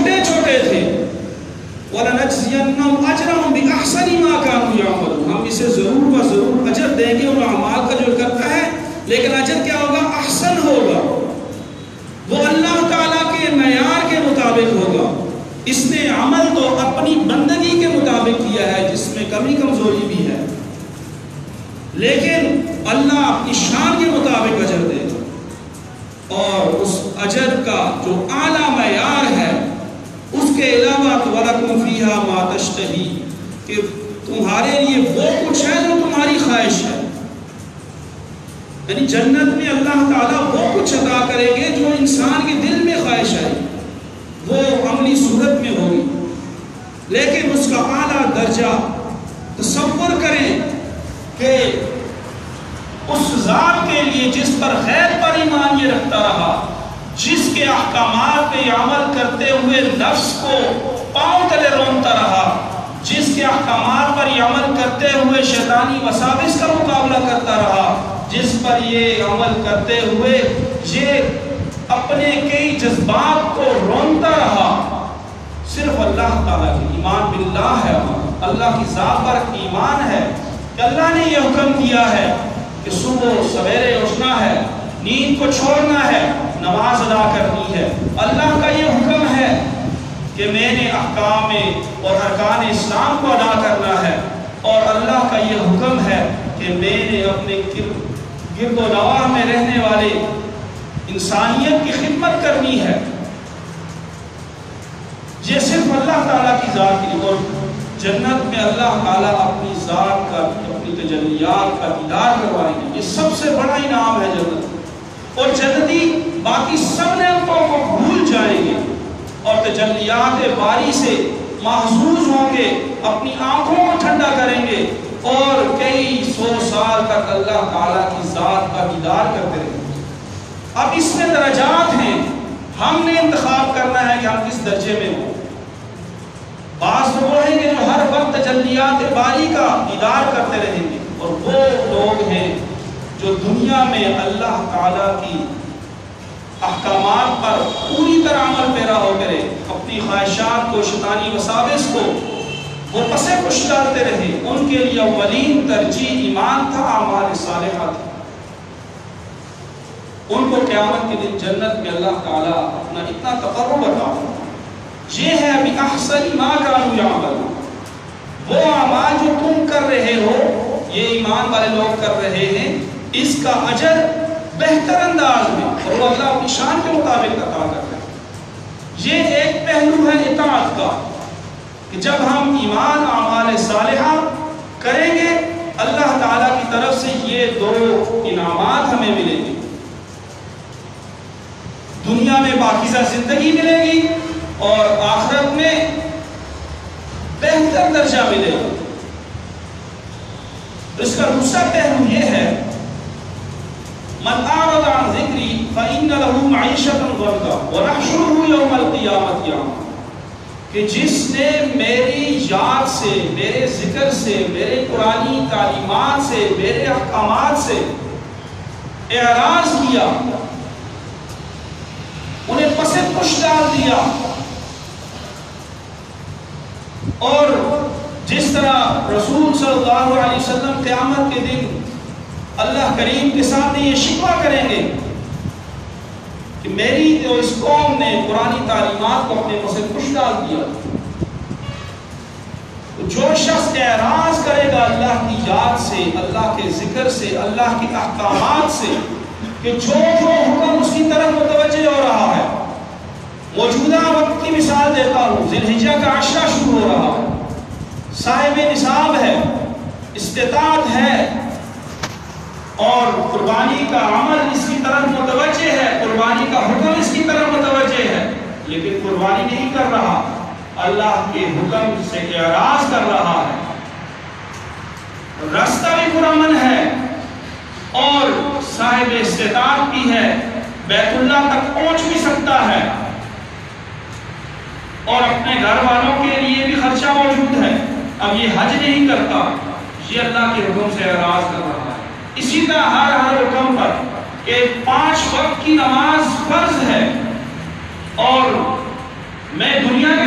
چھوٹے چھوٹے تھے وَلَنَجْزِيَنَّهُمْ أَجْرَهُمْ بِأَحْسَنِ مَا كَانُوا يَعْمَلُونَ، ہم اسے ضرور و ضرور اجر دیں گے ان اعمال کا جو کرتا ہے، لیکن اجر کیا ہوگا؟ احسن ہوگا، وہ اللہ تعالیٰ کے معیار کے مطابق ہوگا۔ اس نے عمل تو اپنی بندگی کے مطابق کیا ہے جس میں کمی کمزوری بھی ہے، لیکن اللہ اپنی شان کے مطابق اجر دے گا، اور اس اجر کا جو اعلیٰ معیار ہے اس کے علاوہ وَلَكُمْ فِيهَا مَا تَشْتَهِي، کہ تمہارے لیے وہ کچھ ہے جو تمہاری خواہش ہے، یعنی جنت میں اللہ تعالیٰ وہ کچھ عطا کریں گے جو انسان کے دل میں خواہش ہے، وہ عملی صورت میں ہوگی، لیکن اس کا اعلیٰ درجہ تصور کریں کہ اس ذات کے لیے جس پر غیب پر ایمان یہ رکھتا رہا، جس کے احکامات پہ عمل کرتے ہوئے نفس کو پاؤں تلے رونتا رہا، جس کے احکامات پر عمل کرتے ہوئے شیطانی وساوس کا مقابلہ کرتا رہا، جس پر یہ عمل کرتے ہوئے یہ اپنے کئی جذبات کو رونتا رہا، صرف اللہ تعالیٰ کی ایمان باللہ ہے، اللہ کی ذات پر ایمان ہے کہ اللہ نے یہ حکم دیا ہے کہ صبح سویرے اٹھنا ہے، نیند کو چھوڑنا ہے، نماز ادا کرنی ہے، اللہ کا یہ حکم ہے کہ میں نے احکام اور ارکان اسلام کو ادا کرنا ہے، اور اللہ کا یہ حکم ہے کہ میں نے اپنے گرد و نواح میں رہنے والے انسانیت کی خدمت کرنی ہے۔ یہ صرف اللہ تعالیٰ کی ذات کی، اور جنت میں اللہ تعالیٰ اپنی ذات کا، اپنی تجلیات کا دیدار کروائیں گے، یہ سب سے بڑا انعام ہے جنت، اور جنتی باقی سب نعمتوں کو بھول جائیں گے اور تجلیات باری سے محظوظ ہوں گے، اپنی آنکھوں کو ٹھنڈا کریں گے، اور کئی سو سال تک اللہ تعالیٰ کی ذات کا دیدار کرتے رہیں گے۔ اب اس میں درجات ہیں، ہم نے انتخاب کرنا ہے کہ ہم کس درجے میں ہوں۔ بعض لوگ ہیں کہ جو ہر وقت تجلیات باری کا دیدار کرتے رہیں گے، اور وہ لوگ ہیں جو دنیا میں اللہ تعالیٰ کی احکامات پر پوری طرح عمل پیرا ہو کرے، اپنی خواہشات کو، شیطانی وساوس کو وہ پسے کش ڈالتے رہے، ان کے لیے اولین ترجیح ایمان تھا، اعمال صالحہ تھا۔ ان کو قیامت کے دن جنت میں اللہ تعالیٰ اپنا اتنا تقرب بتاؤں، یہ ہے ابھی احسن ما کانوا یعملون، وہ اعمال جو تم کر رہے ہو، یہ ایمان والے لوگ کر رہے ہیں، اس کا اجر بہتر انداز میں، اور وہ اللہ اپنی شان کے مطابق عطا کرتا ہے۔ یہ ایک پہلو ہے اطاعت کا، کہ جب ہم ایمان اعمال صالحہ کریں گے، اللہ تعالیٰ کی طرف سے یہ دو انعامات ہمیں ملیں گے، دنیا میں پاکیزہ زندگی ملے گی، اور آخرت میں بہتر درجہ ملے گا۔ اس کا دوسرا پہلو یہ ہے، من اعرض عن ذکری فإن له معیشۃ ضنکا ونحشره یوم القیامۃ اعمى، کہ جس نے میری یاد سے، میرے ذکر سے، میرے قرآنی تعلیمات سے، میرے احکامات سے اعراض کیا، انہیں پس پش ڈال دیا، اور جس طرح رسول صلی اللہ علیہ وسلم قیامت کے دن اللہ کریم کے سامنے یہ شکوہ کریں گے کہ میری جو اس قوم نے قرآنی تعلیمات کو اپنے پس پش ڈال دیا، جو شخص اعراض کرے گا اللہ کی یاد سے، اللہ کے ذکر سے، اللہ کے احکامات سے، کہ جو حکم اس کی طرف متوجہ ہو رہا ہے، موجودہ وقت کی مثال دیتا ہوں، ذی الحجہ کا عشرہ شروع ہو رہا ہے، صاحب نصاب ہے، استطاعت ہے، اور قربانی کا عمل اس کی طرف متوجہ ہے، قربانی کا حکم اس کی طرف متوجہ ہے، لیکن قربانی نہیں کر رہا، اللہ کے حکم سے اعراض کر رہا ہے، راستہ بھی پرامن ہے اور صاحب استطاعت بھی ہے، بیت اللہ تک پہنچ بھی سکتا ہے، اور اپنے گھر والوں کے لیے بھی خرچہ موجود ہے، اب یہ حج نہیں کرتا، یہ اللہ کے حکم سے اعراض کر رہا ہے۔ اسی طرح ہر حکم پر کہ 5 وقت کی نماز فرض ہے، اور میں دنیا کے